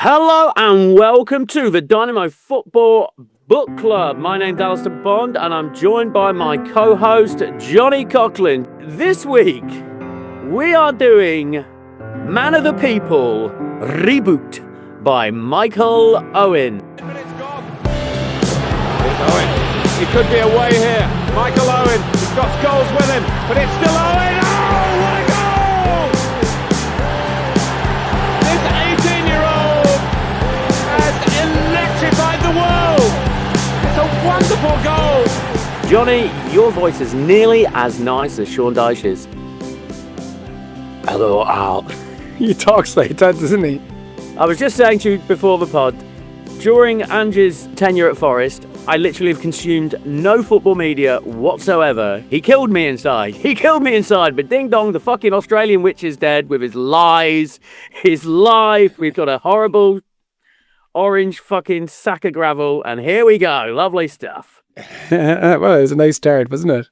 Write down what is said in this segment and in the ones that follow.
Hello and welcome to the Dynamo Football Book Club. My name's Alistair Bond and I'm joined by my co-host Johnny Coughlin. This week we are doing Man of the People, Reboot by Michael Owen. It's gone. It's Owen. He could be away here. Michael Owen. He's got goals with him, but it's still Owen. Oh, what a goal! This 18-year-old has electrified the world. It's a wonderful goal. Johnny, your voice is nearly as nice as Sean Dyche's. Hello, Al. He talks like that, doesn't he? I was just saying to you before the pod, during Ange's tenure at Forest, I literally have consumed no football media whatsoever. He killed me inside. But ding dong, the fucking Australian witch is dead with his lies, his life. We've got a horrible orange fucking sack of gravel, and here we go. Lovely stuff. Well, it was a nice start, wasn't it?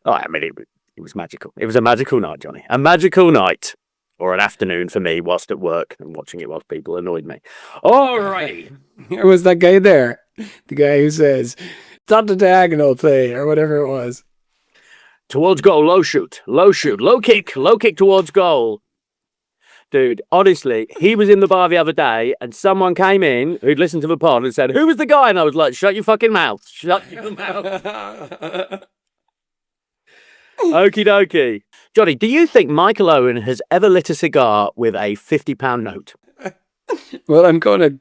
Oh, I mean, it was magical. It was a magical night, Johnny. A magical night. Or an afternoon for me whilst at work and watching it whilst people annoyed me. All right. It was that guy there. The guy who says, it's on the diagonal play, or whatever it was. Towards goal, low shoot, low kick towards goal. Dude, honestly, he was in the bar the other day and someone came in who'd listened to the pod and said, who was the guy? And I was like, shut your fucking mouth. Shut your mouth. Okie dokie. Johnny, do you think Michael Owen has ever lit a cigar with a £50 note? Well, I'm going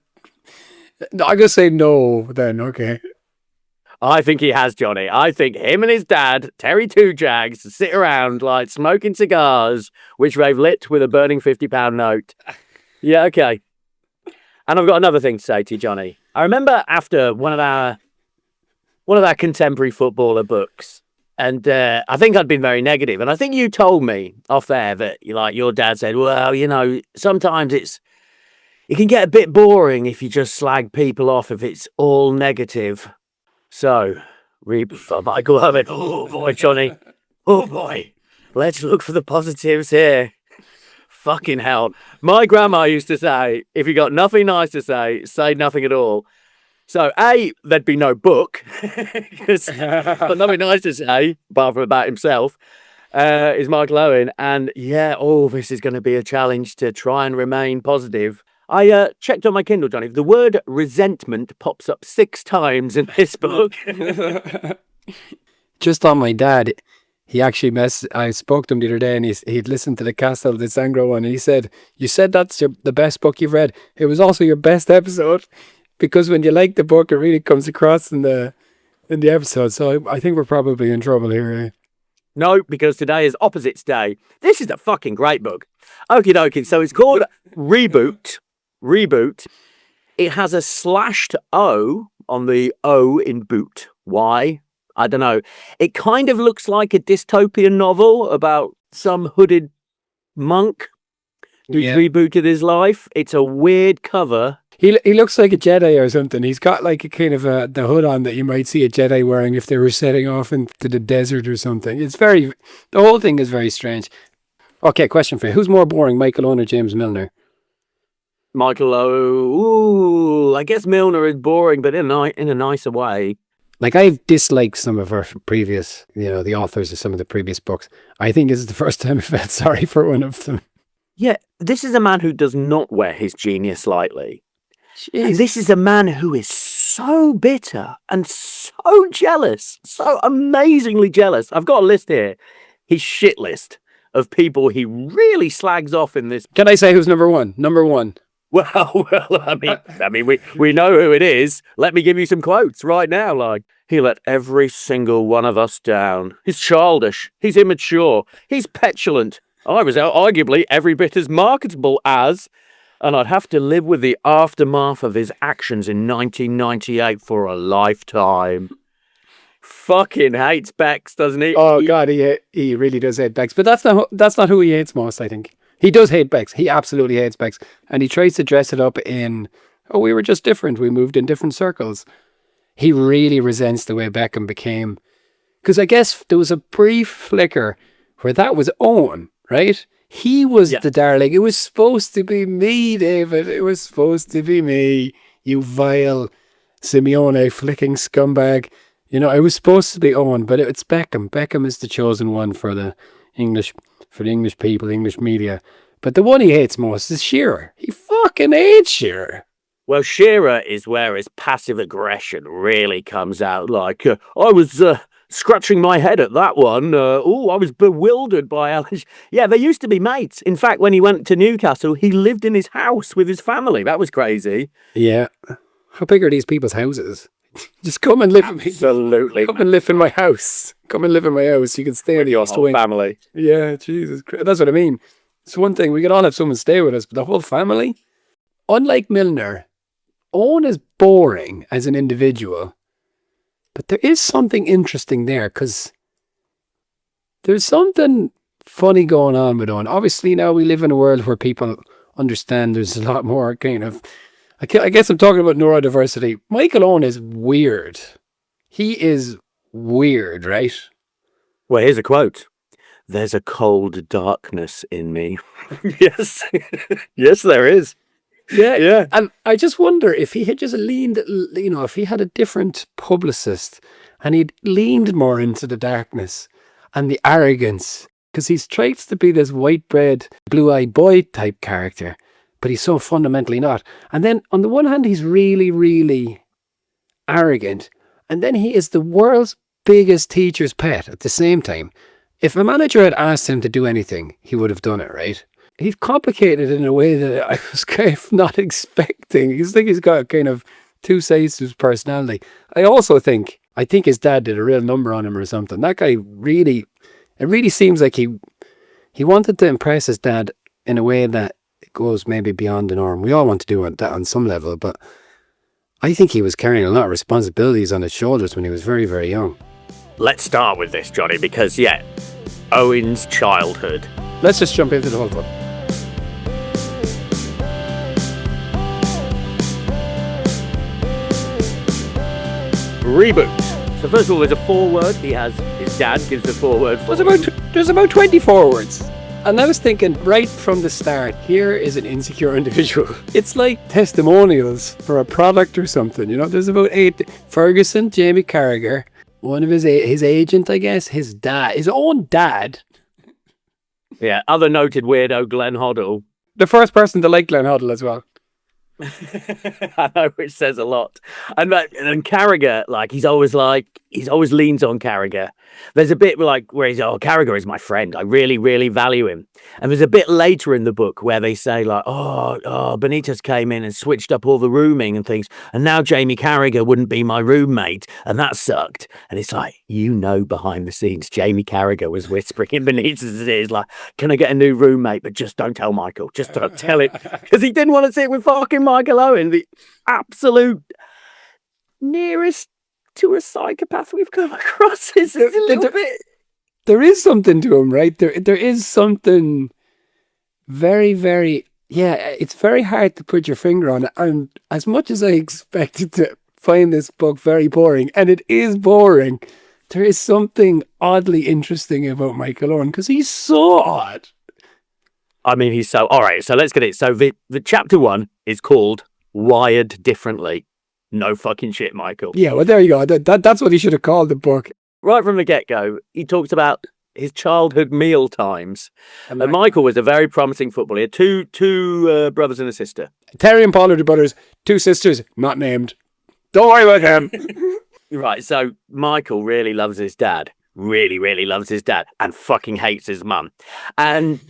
to say no then, okay. I think he has, Johnny. I think him and his dad, Terry Two Jags, sit around like smoking cigars, which they've lit with a burning £50 note. Yeah, okay. And I've got another thing to say to you, Johnny. I remember after one of our contemporary footballer books, and I think I'd been very negative. And I think you told me off air that your dad said, well, sometimes it can get a bit boring if you just slag people off if it's all negative. So, for Michael Owen. Oh boy, Johnny. Oh boy. Let's look for the positives here. Fucking hell. My grandma used to say, if you got nothing nice to say nothing at all. So, A, there'd be no book, because got nothing nice to say, apart from about himself, is Michael Owen. And yeah, this is going to be a challenge to try and remain positive. I checked on my Kindle, Johnny. The word resentment pops up 6 times in this book. Just on my dad, he actually I spoke to him the other day and he'd listened to the Castle de Sangro one and he said, you said that's the best book you've read. It was also your best episode. Because when you like the book, it really comes across in the episode. So I think we're probably in trouble here. Eh? No, because today is Opposites Day. This is a fucking great book. Okie dokie. So it's called Reboot. Reboot. It has a slashed O on the O in boot. Why? I don't know. It kind of looks like a dystopian novel about some hooded monk who's rebooted his life. It's a weird cover. He looks like a Jedi or something. He's got like a kind of the hood on that you might see a Jedi wearing if they were setting off into the desert or something. The whole thing is very strange. Okay, question for you. Who's more boring, Michael Owen or James Milner? Michael Owen. I guess Milner is boring, but in a nicer way. Like, I've disliked some of our previous, the authors of some of the previous books. I think this is the first time I felt sorry for one of them. Yeah, this is a man who does not wear his genius lightly. Jeez. This is a man who is so bitter and so jealous, so amazingly jealous. I've got a list here, his shit list of people he really slags off in this. Can I say who's number one? Number one. Well, I mean, we know who it is. Let me give you some quotes right now. Like, he let every single one of us down. He's childish. He's immature. He's petulant. I was arguably every bit as marketable as, and I'd have to live with the aftermath of his actions in 1998 for a lifetime. Fucking hates Bex, doesn't he? Oh, God, he really does hate Bex. But that's not who he hates most, I think. He does hate Bex. He absolutely hates Bex. And he tries to dress it up in, we were just different. We moved in different circles. He really resents the way Beckham became. Because I guess there was a brief flicker where that was Owen, right? He was the darling. It was supposed to be me, David. It was supposed to be me. You vile Simeone flicking scumbag. You know, it was supposed to be Owen, but it's Beckham. Beckham is the chosen one for the English people, English media. But the one he hates most is Shearer. He fucking hates Shearer. Well, Shearer is where his passive aggression really comes out. Like, I was scratching my head at that one. I was bewildered by Alan. Yeah, they used to be mates. In fact, when he went to Newcastle, he lived in his house with his family. That was crazy. Yeah. How big are these people's houses? Just come and live with me. Absolutely. Come and live in my house. Come and live in my house. You can stay in the Your whole family. Yeah, Jesus Christ. That's what I mean. It's one thing. We could all have someone stay with us, but the whole family? Unlike Milner, Owen is boring as an individual, but there is something interesting there because there's something funny going on with Owen. Obviously, now we live in a world where people understand there's a lot more kind of... I guess I'm talking about neurodiversity. Michael Owen is weird. He is weird, right? Well, here's a quote. There's a cold darkness in me. Yes. Yes, there is. Yeah. And I just wonder if he had just leaned, you know, if he had a different publicist and he'd leaned more into the darkness and the arrogance, because he tries to be this white bread, blue-eyed boy type character, but he's so fundamentally not. And then on the one hand, he's really, really arrogant. And then he is the world's biggest teacher's pet at the same time. If a manager had asked him to do anything, he would have done it, right? He's complicated in a way that I was kind of not expecting. I think he's got kind of two sides to his personality. I think his dad did a real number on him or something. That guy really, it really seems like he wanted to impress his dad in a way that goes maybe beyond the norm. We all want to do that on some level, but I think he was carrying a lot of responsibilities on his shoulders when he was very, very young. Let's start with this, Johnny, because, Owen's childhood. Let's just jump into the whole book. Reboot. So first of all, there's a foreword. His dad gives the foreword. There's about 20 forwards. And I was thinking right from the start, here is an insecure individual. It's like testimonials for a product or something, you know. There's about 8. Ferguson, Jamie Carragher, one of his agent, I guess, his dad, his own dad. Yeah, other noted weirdo, Glenn Hoddle. The first person to like Glenn Hoddle as well. I know, which says a lot. And Carragher, he always leans on Carragher. There's a bit where he's, Carragher is my friend. I really, really value him. And there's a bit later in the book where they say Benitez came in and switched up all the rooming and things. And now Jamie Carragher wouldn't be my roommate. And that sucked. And it's behind the scenes, Jamie Carragher was whispering in Benitez's ears, can I get a new roommate? But just don't tell Michael. Just don't tell him. Because he didn't want to sit with fucking Michael Owen, the absolute nearest to a psychopath we've come across. Is a little bit. There is something to him, right? There is something very, very. Yeah, it's very hard to put your finger on it. And as much as I expected to find this book very boring, and it is boring, there is something oddly interesting about Michael Owen because he's so odd. I mean, he's so... All right, so let's get it. So the chapter 1 is called Wired Differently. No fucking shit, Michael. Yeah, well, there you go. That's what he should have called the book. Right from the get-go, he talks about his childhood meal times. And Michael was a very promising footballer. He had two brothers and a sister. Terry and Paul are the brothers. 2 sisters, not named. Don't worry about them. Right, so Michael really loves his dad. Really, really loves his dad. And fucking hates his mum. And...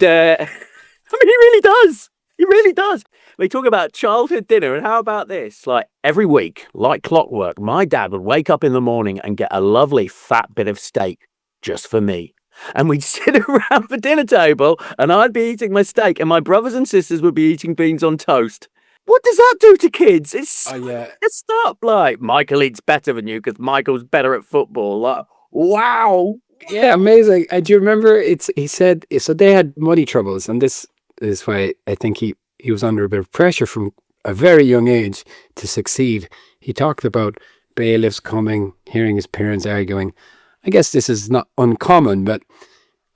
he really does. He really does. We talk about childhood dinner, and how about this? Every week, like clockwork, my dad would wake up in the morning and get a lovely fat bit of steak just for me. And we'd sit around the dinner table, and I'd be eating my steak, and my brothers and sisters would be eating beans on toast. What does that do to kids? It's stop. Michael eats better than you because Michael's better at football. Wow. Yeah, amazing. Do you remember? He said so. They had money troubles, and this is why I think he was under a bit of pressure from a very young age to succeed. He talked about bailiffs coming, hearing his parents arguing. I guess this is not uncommon, but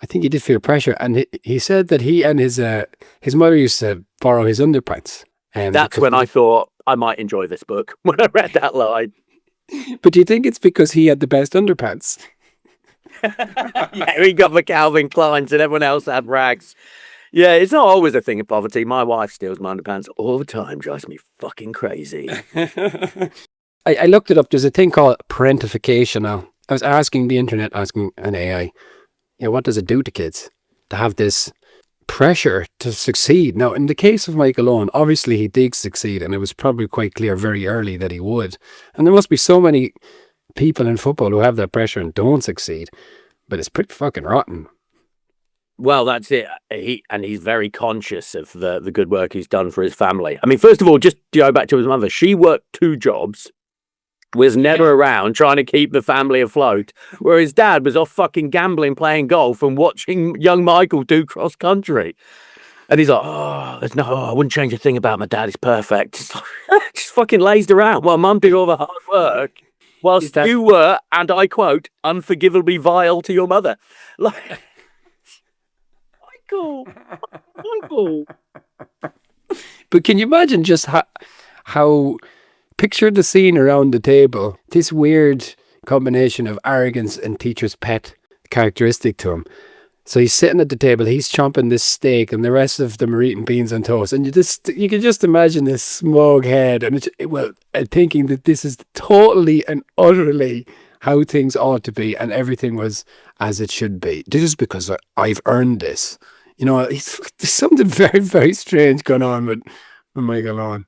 I think he did feel pressure, and he said that he and his mother used to borrow his underpants. That's when I thought I might enjoy this book, when I read that line. But do you think it's because he had the best underpants? Yeah, he got the Calvin Kleins and everyone else had rags. Yeah, it's not always a thing of poverty. My wife steals my underpants all the time, drives me fucking crazy. I looked it up. There's a thing called parentification now. I was asking the internet, asking an AI, what does it do to kids to have this pressure to succeed? Now, in the case of Michael Owen, obviously he did succeed, and it was probably quite clear very early that he would. And there must be so many people in football who have that pressure and don't succeed, but it's pretty fucking rotten. Well, that's it. He's very conscious of the good work he's done for his family. I mean, first of all, just to go back to his mother, she worked 2 jobs, was never around trying to keep the family afloat, where his dad was off fucking gambling, playing golf, and watching young Michael do cross country. And he's like, I wouldn't change a thing about my dad. He's perfect. Just fucking lazed around while mum did all the hard work. Whilst you were, and I quote, unforgivably vile to your mother. Like, Michael. But can you imagine just how picture the scene around the table, this weird combination of arrogance and teacher's pet characteristic to him. So he's sitting at the table, he's chomping this steak, and the rest of them are eating beans on toast. And you can just imagine this smug head and thinking that this is totally and utterly how things ought to be, and everything was as it should be. This is because I've earned this. There's something very, very strange going on with Michael Owen.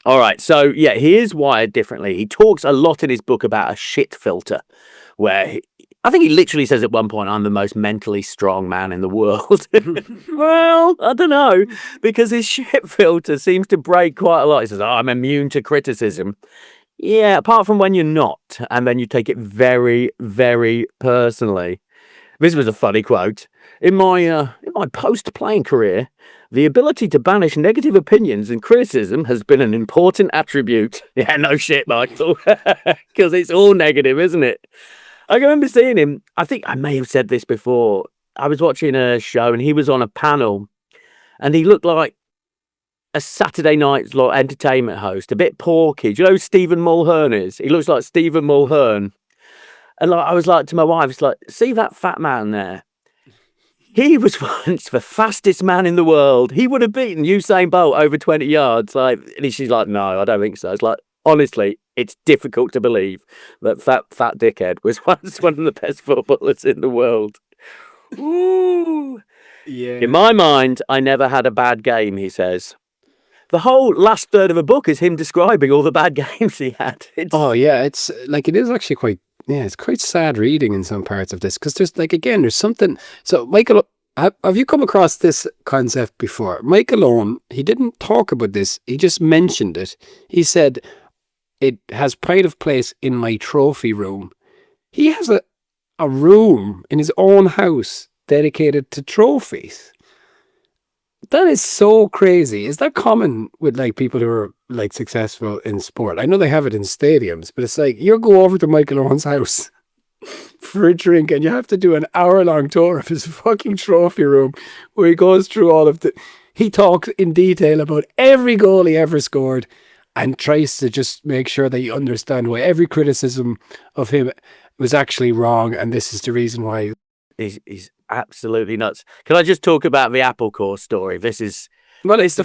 All right, so yeah, he is wired differently. He talks a lot in his book about a shit filter, where I think he literally says at one point, I'm the most mentally strong man in the world. Well, I don't know, because his shit filter seems to break quite a lot. He says, I'm immune to criticism. Yeah, apart from when you're not, and then you take it very, very personally. This was a funny quote. In my post-playing career, the ability to banish negative opinions and criticism has been an important attribute. Yeah, no shit, Michael. Because it's all negative, isn't it? I remember seeing him. I think I may have said this before. I was watching a show and he was on a panel and he looked like a Saturday night entertainment host, a bit porky. Do you know who Stephen Mulhern is? He looks like Stephen Mulhern. And I was like to my wife, it's like, see that fat man there? He was once the fastest man in the world. He would have beaten Usain Bolt over 20 yards. And she's like, no, I don't think so. It's like, honestly, it's difficult to believe that fat dickhead was once one of the best footballers in the world. Ooh. Yeah. In my mind, I never had a bad game, he says. The whole last third of the book is him describing all the bad games he had. It's like, it is actually quite, it's quite sad reading in some parts of this, because there's something. So Michael, have you come across this concept before? Michael Owen, he didn't talk about this, he just mentioned it. He said, it has pride of place in my trophy room. He has a room in his own house dedicated to trophies. That is so crazy. Is that common with people who are successful in sport? I know they have it in stadiums, but it's like you go over to Michael Owen's house for a drink and you have to do an hour-long tour of his fucking trophy room where he goes through all of he talks in detail about every goal he ever scored and tries to just make sure that you understand why every criticism of him was actually wrong, and this is the reason why. He's absolutely nuts. Can I just talk about the Apple Core story? It's the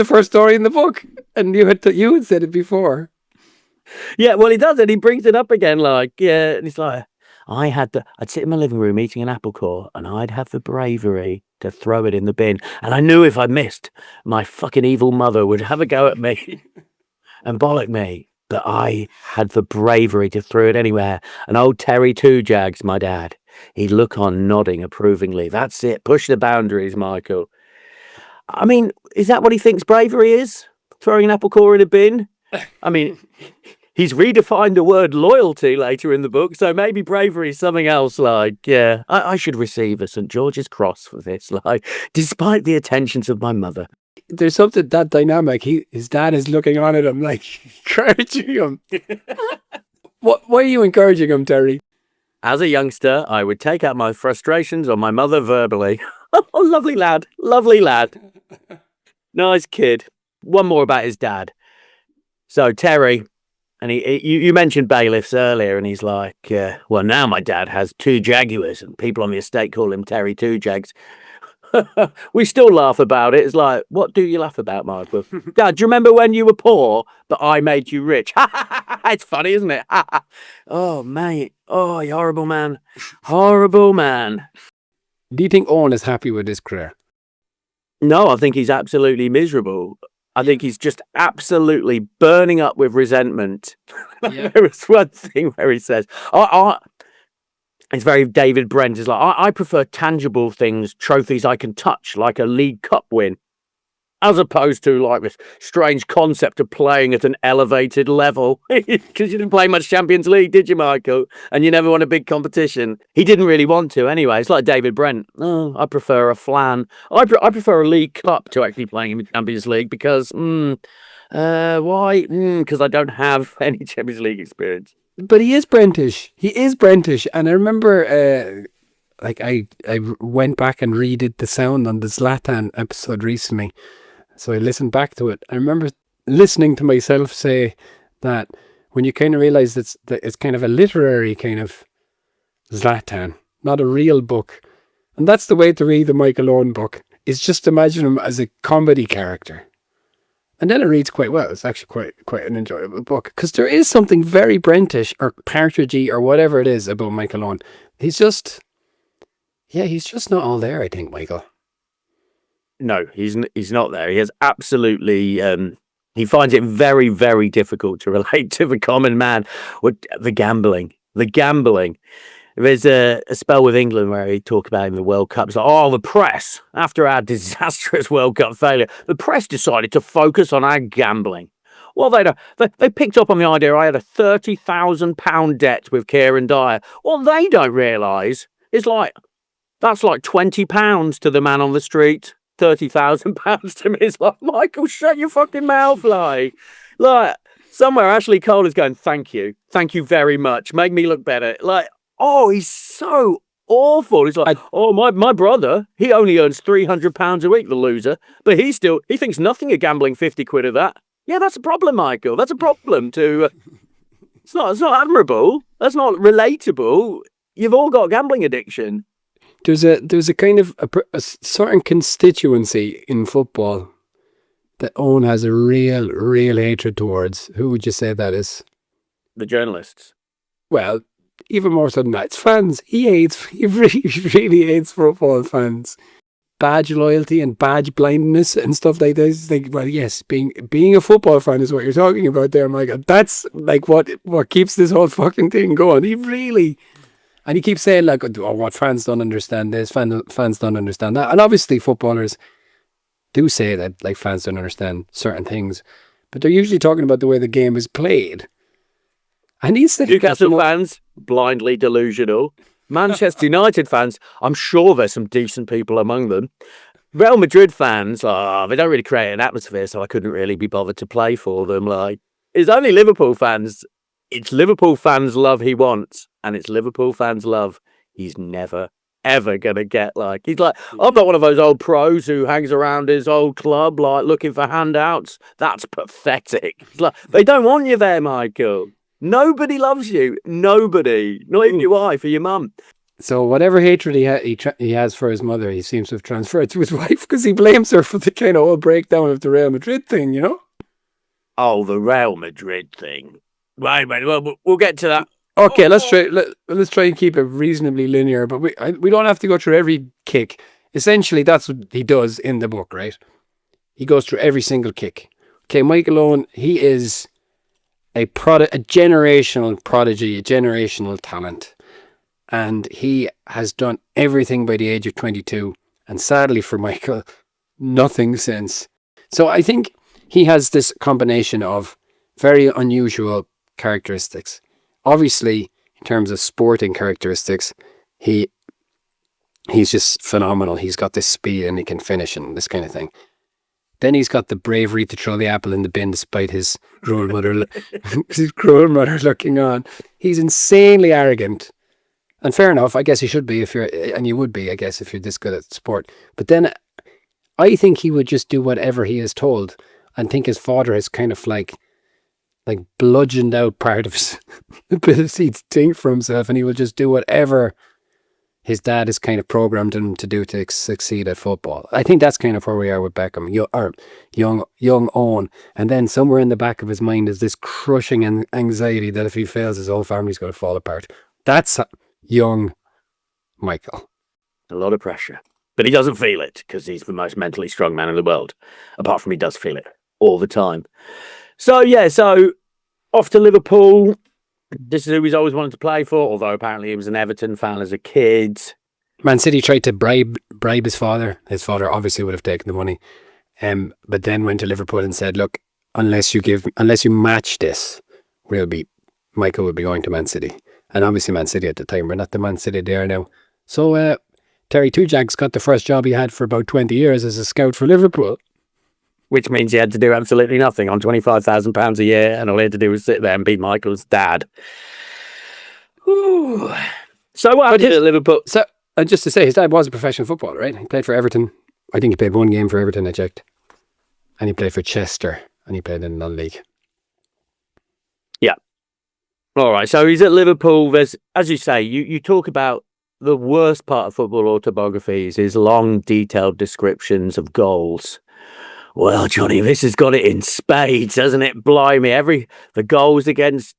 first story in the book, and you had said it before. Yeah, well, he does it. He brings it up again, and he's like, I'd sit in my living room eating an apple core, and I'd have the bravery to throw it in the bin. And I knew if I missed, my fucking evil mother would have a go at me and bollock me. But I had the bravery to throw it anywhere. And old Terry Two Jags, my dad, he'd look on nodding approvingly. That's it. Push the boundaries, Michael. I mean, is that what he thinks bravery is? Throwing an apple core in a bin? I mean, he's redefined the word loyalty later in the book, so maybe bravery is something else. I should receive a St. George's Cross for this, despite the attentions of my mother. There's something that dynamic. His dad is looking on at him, encouraging him. Why are you encouraging him, Terry? As a youngster, I would take out my frustrations on my mother verbally. Oh, lovely lad. Lovely lad. Nice kid. One more about his dad. So Terry, and you mentioned bailiffs earlier, and he's like, well, now my dad has 2 Jaguars, and people on the estate call him Terry Two Jags. We still laugh about it. It's like, what do you laugh about, Michael? Dad, do you remember when you were poor, but I made you rich? It's funny, isn't it? Oh, mate. Oh, you horrible man. Horrible man. Do you think Owen is happy with his career? No, I think he's absolutely miserable. I think he's just absolutely burning up with resentment. Yeah. There was one thing where he says, it's very David Brent. It's like, I prefer tangible things, trophies I can touch, like a League Cup win, as opposed to like this strange concept of playing at an elevated level. Because you didn't play much Champions League, did you, Michael? And you never won a big competition. He didn't really want to anyway. It's like David Brent. Oh, I prefer a flan. I prefer a League Cup to actually playing in the Champions League because, why? Because I don't have any Champions League experience. But he is Brentish. He is Brentish. And I remember, I went back and redid the sound on the Zlatan episode recently. So I listened back to it. I remember listening to myself say that when you kind of realize that it's kind of a literary kind of Zlatan, not a real book. And that's the way to read the Michael Owen book, is just imagine him as a comedy character. And then it reads quite well. It's actually quite an enjoyable book. Because there is something very Brentish or Partridgey or whatever it is about Michael Owen. He's just not all there, I think, Michael. No, he's not there. He has absolutely... he finds it very, very difficult to relate to the common man. With the gambling. There's a spell with England where he talk about in the World Cup. It's like, the press, after our disastrous World Cup failure, the press decided to focus on our gambling. Well, they picked up on the idea I had a £30,000 debt with Kieran Dyer. What they don't realise is that's like £20 to the man on the street. £30,000 to me. It's like, Michael, shut your fucking mouth, like somewhere Ashley Cole is going, thank you very much, make me look better. Like, he's so awful. He's like, my brother, he only earns £300 a week, the loser, but he thinks nothing of gambling 50 quid of that. Yeah, that's a problem, Michael. That's a problem to. It's not admirable. That's not relatable. You've all got gambling addiction. There's a kind of a certain constituency in football that Owen has a real hatred towards. Who would you say that is? The journalists. Well, even more so than that, it's fans. He really hates football fans. Badge loyalty and badge blindness and stuff like this. Well, yes, being a football fan is what you're talking about there, Michael. That's like what keeps this whole fucking thing going. And he keeps saying what fans don't understand this, fans don't understand that. And obviously footballers do say that fans don't understand certain things, but they're usually talking about the way the game is played. And he's the Newcastle fans, blindly delusional. Manchester United fans, I'm sure there's some decent people among them. Real Madrid fans, they don't really create an atmosphere, so I couldn't really be bothered to play for them. It's only Liverpool fans. It's Liverpool fans' love he wants, and it's Liverpool fans' love he's never, ever going to get. He's like, I'm not one of those old pros who hangs around his old club, looking for handouts. That's pathetic. It's like, they don't want you there, Michael. Nobody loves you. Nobody. Not even your wife or your mum. So whatever hatred he has for his mother, he seems to have transferred to his wife because he blames her for the kind of whole breakdown of the Real Madrid thing, you know? Oh, the Real Madrid thing. Right, well, we'll get to that. Okay, let's try and keep it reasonably linear, but we don't have to go through every kick. Essentially, that's what he does in the book, right? He goes through every single kick. Okay, Michael Owen, he is a generational prodigy, a generational talent. And he has done everything by the age of 22. And sadly for Michael, nothing since. So I think he has this combination of very unusual characteristics. Obviously, in terms of sporting characteristics, he's just phenomenal. He's got this speed and he can finish and this kind of thing. Then he's got the bravery to throw the apple in the bin despite his cruel mother looking on. He's insanely arrogant. And fair enough, I guess he should be and you would be, I guess, if you're this good at sport. But then I think he would just do whatever he is told, and think his father has kind of like bludgeoned out part of his ability to think for himself, and he will just do whatever his dad has kind of programmed him to do to succeed at football. I think that's kind of where we are with Beckham, young Owen. And then somewhere in the back of his mind is this crushing anxiety that if he fails, his whole family's going to fall apart. That's young Michael. A lot of pressure. But he doesn't feel it because he's the most mentally strong man in the world. Apart from he does feel it all the time. So off to Liverpool. This is who he's always wanted to play for, although apparently he was an Everton fan as a kid. Man City tried to bribe his father. His father obviously would have taken the money, but then went to Liverpool and said, "Look, unless you match this, Michael will be going to Man City." And obviously Man City at the time were not the Man City they are now. So Terry Two Jags got the first job he had for about 20 years as a scout for Liverpool. Which means he had to do absolutely nothing on £25,000 a year, and all he had to do was sit there and be Michael's dad. Ooh. So what happened at Liverpool? So, just to say, his dad was a professional footballer, right? He played for Everton. I think he played one game for Everton, I checked. And he played for Chester, and he played in non-league. Yeah. All right, so he's at Liverpool. There's, as you say, you talk about the worst part of football autobiographies is long, detailed descriptions of goals. Well, Johnny, this has got it in spades, hasn't it? Blimey, the goals against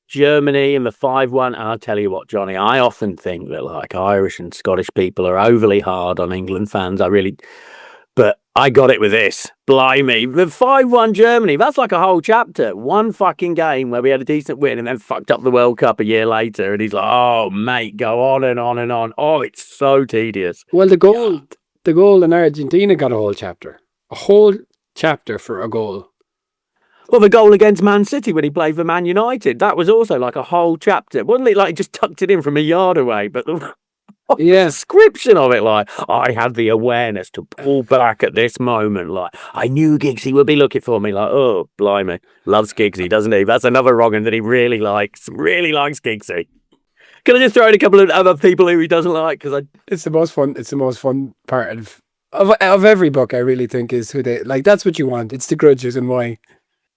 Germany and the 5-1. I'll tell you what, Johnny, I often think that like Irish and Scottish people are overly hard on England fans. But I got it with this. Blimey, the 5-1 Germany, that's like a whole chapter. One fucking game where we had a decent win and then fucked up the World Cup a year later. And he's like, oh, mate, go on and on and on. Oh, it's so tedious. Well, the goal in Argentina got a whole chapter. A whole chapter for a goal. Well, the goal against Man City when he played for Man United, that was also like a whole chapter. Wasn't it like he just tucked it in from a yard away? But the description of it, like, I had the awareness to pull back at this moment. Like, I knew Giggsy would be looking for me. Like, oh, blimey. Loves Giggsy, doesn't he? That's another wrong one that he really likes. Really likes Giggsy. Can I just throw in a couple of other people who he doesn't like? Because it's the most fun part of every book, I really think, is who they like. That's what you want. It's the grudges and why.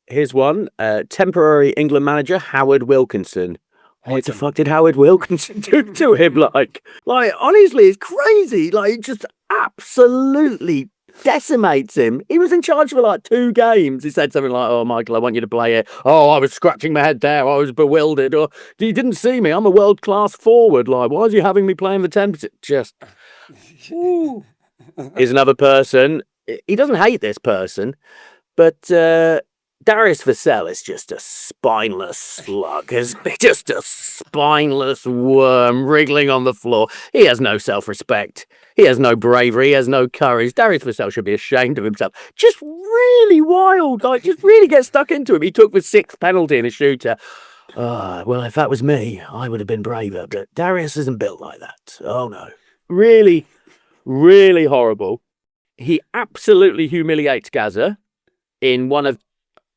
Here's one. Temporary England manager Howard Wilkinson. What the fuck did Howard Wilkinson do to him? Like honestly, it's crazy. Like, it just absolutely decimates him. He was in charge for like 2 games. He said something like, "Oh, Michael, I want you to play it. Oh, I was scratching my head there. I was bewildered. Or you didn't see me. I'm a world-class forward. Like, why is he having me playing the 10%? Just." Is another person. He doesn't hate this person, but Darius Vassell is just a spineless slug. Is just a spineless worm wriggling on the floor. He has no self-respect. He has no bravery. He has no courage. Darius Vassell should be ashamed of himself. Just really wild. Like, just really get stuck into him. He took the 6th penalty in a shooter. Well, if that was me, I would have been braver. But Darius isn't built like that. Oh, no. Really, really horrible. He absolutely humiliates Gaza in one of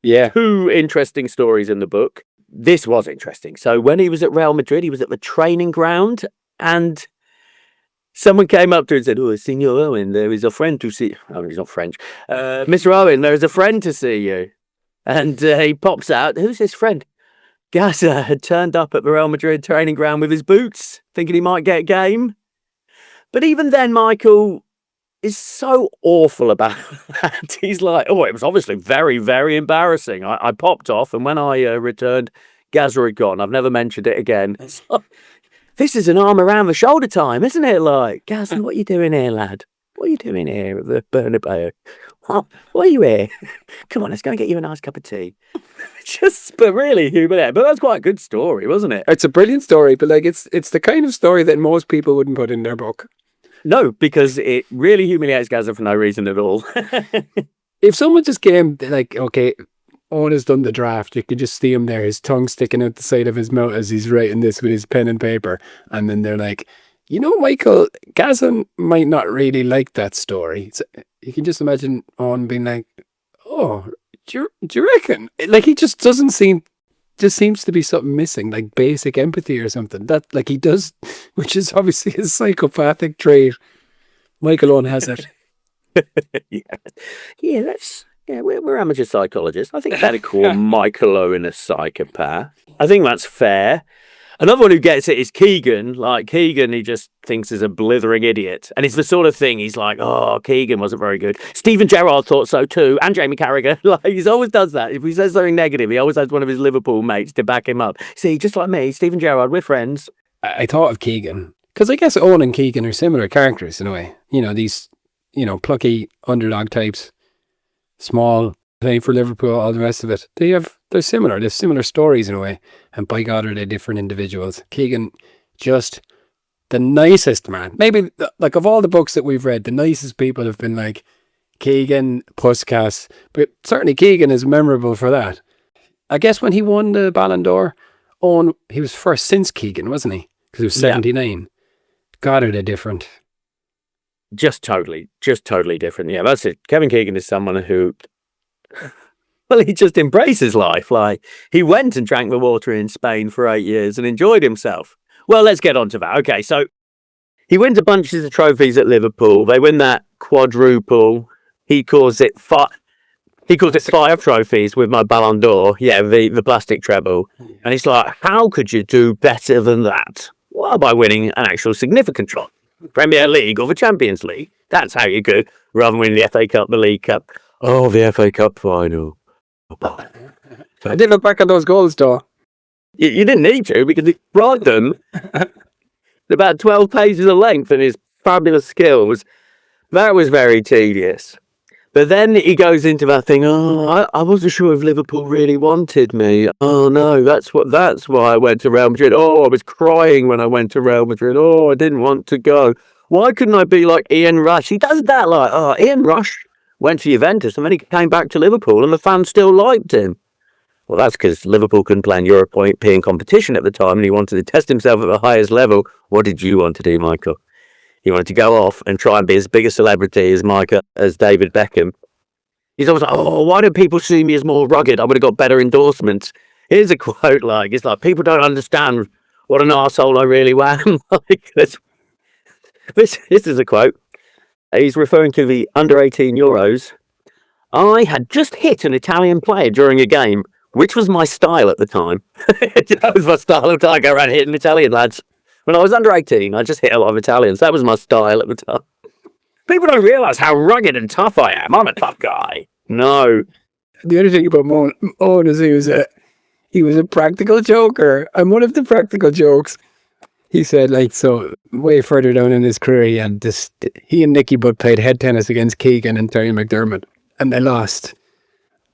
2 interesting stories in the book. This was interesting. So when he was at Real Madrid, he was at the training ground and someone came up to him and said, "Oh, Senor Owen, there is a friend to see." Oh, he's not French. "Mr. Owen, there is a friend to see you." And he pops out. Who's his friend? Gaza had turned up at the Real Madrid training ground with his boots, thinking he might get game. But even then, Michael is so awful about that. He's like, "Oh, it was obviously very, very embarrassing. I popped off, and when I returned, Gaza had gone. I've never mentioned it again." So, this is an arm around the shoulder time, isn't it? Like, "Gaza, what are you doing here, lad? What are you doing here at the Bernabeu? What are you here? Come on, let's go and get you a nice cup of tea." But really humiliating. But that's quite a good story, wasn't it? It's a brilliant story, but like it's the kind of story that most people wouldn't put in their book. No, because it really humiliates Gaza for no reason at all. If someone just came, like, okay, Owen has done the draft, you could just see him there, his tongue sticking out the side of his mouth as he's writing this with his pen and paper. And then they're like, "You know, Michael, Gaza might not really like that story." So you can just imagine Owen being like, "Oh, do you reckon?" Like, he just doesn't seem just seems to be something missing, like basic empathy or something. That like he does, which is obviously a psychopathic trait. Michael Owen has it. We're amateur psychologists. I think that'd call Michael Owen a psychopath. I think that's fair. Another one who gets it is Keegan. Like Keegan, he just thinks he's a blithering idiot. And it's the sort of thing he's like, oh, Keegan wasn't very good. Stephen Gerrard thought so too, and Jamie Carragher. Like he always does that. If he says something negative, he always has one of his Liverpool mates to back him up. See, just like me, Stephen Gerrard, we're friends. I thought of Keegan because I guess Owen and Keegan are similar characters in a way. You know, these, plucky underdog types, small, playing for Liverpool, all the rest of it. They're similar. They're similar stories in a way. And by God, are they different individuals. Keegan, just the nicest man. Maybe, like, of all the books that we've read, the nicest people have been like Keegan, Puskas. But certainly Keegan is memorable for that. I guess when he won the Ballon d'Or, Owen, he was first since Keegan, wasn't he? Because he was 79. God, are they different. Just totally different. Yeah, that's it. Kevin Keegan is someone who... Well, he just embraces life. Like, he went and drank the water in Spain for 8 years and enjoyed himself. Well, let's get on to that. Okay, so he wins a bunch of trophies at Liverpool. They win that quadruple. He calls it 5 trophies with my Ballon d'Or. Yeah, the plastic treble. And he's like, how could you do better than that? Well, by winning an actual significant trophy. Premier League or the Champions League. That's how you could, rather than winning the FA Cup, the League Cup. Oh, the FA Cup final. I did look back at those goals, though. You didn't need to, because he brought them about 12 pages of length and his fabulous skills. That was very tedious. But then he goes into that thing, I wasn't sure if Liverpool really wanted me. Oh, no, that's why I went to Real Madrid. Oh, I was crying when I went to Real Madrid. Oh, I didn't want to go. Why couldn't I be like Ian Rush? He does that like, Ian Rush went to Juventus and then he came back to Liverpool and the fans still liked him. Well, that's because Liverpool couldn't play in European competition at the time and he wanted to test himself at the highest level. What did you want to do, Michael? He wanted to go off and try and be as big a celebrity as David Beckham. He's always like, why do people see me as more rugged? I would have got better endorsements. Here's a quote it's like, people don't understand what an arsehole I really am. This is a quote. He's referring to the under-18 Euros. I had just hit an Italian player during a game, which was my style at the time. That was my style of time. I go around hitting Italian lads. When I was under 18, I just hit a lot of Italians. That was my style at the time. People don't realise how rugged and tough I am. I'm a tough guy. No. The other thing about Owen is he was a practical joker. And one of the practical jokes, he said, so way further down in his career, he and Nicky Butt played head tennis against Keegan and Terry McDermott, and they lost.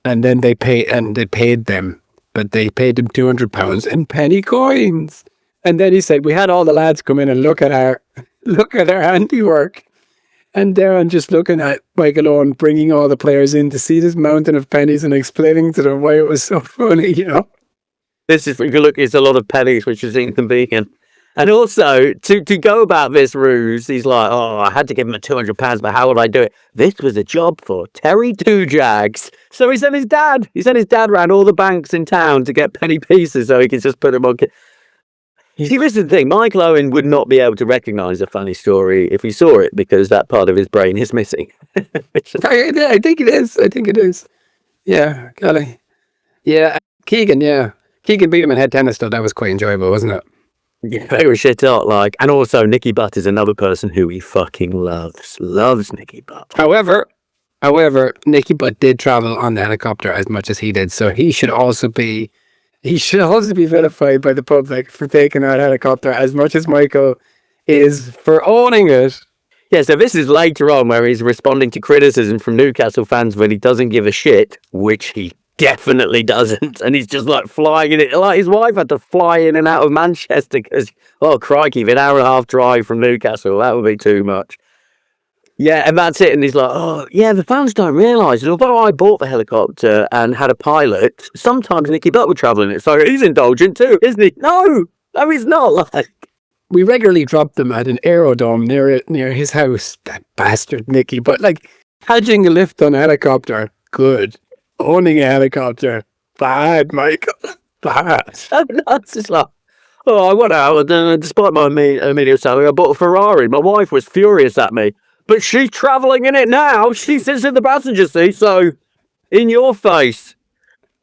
And then they paid them, but they paid them £200 in penny coins. And then he said, we had all the lads come in and look at our handiwork. And there I'm just looking at Michael Owen bringing all the players in to see this mountain of pennies and explaining to them why it was so funny, This is, if you look, it's a lot of pennies, which is inconvenient. And also, to go about this ruse, he's like, I had to give him £200, but how would I do it? This was a job for Terry Two Jags. So he sent his dad. He sent his dad around all the banks in town to get penny pieces so he could just put them on. See, this is the thing. Michael Owen would not be able to recognise a funny story if he saw it because that part of his brain is missing. I think it is. Yeah, golly. Yeah, Keegan, yeah. Keegan beat him in head tennis, though. That was quite enjoyable, wasn't it? Yeah, they were shit hot, and also Nicky Butt is another person who he fucking loves Nicky Butt. However, Nicky Butt did travel on the helicopter as much as he did, so he should also be vilified by the public for taking that helicopter as much as Michael is for owning it. Yeah, so this is later on where he's responding to criticism from Newcastle fans when he doesn't give a shit, which he definitely doesn't, and he's just flying in it. His wife had to fly in and out of Manchester because, crikey, an hour and a half drive from Newcastle, that would be too much. Yeah, and that's it. And he's like, the fans don't realise that although I bought the helicopter and had a pilot, sometimes Nicky Butt would travel in it, so he's indulgent too, isn't he? No, he's not. We regularly dropped them at an aerodrome near his house. That bastard Nicky Butt, hedging a lift on a helicopter, good. Owning a helicopter, bad, Michael. And that's just like, oh, I went out and despite my immediate salary, I bought a Ferrari. My wife was furious at me, but she's travelling in it now. She sits in the passenger seat, so in your face.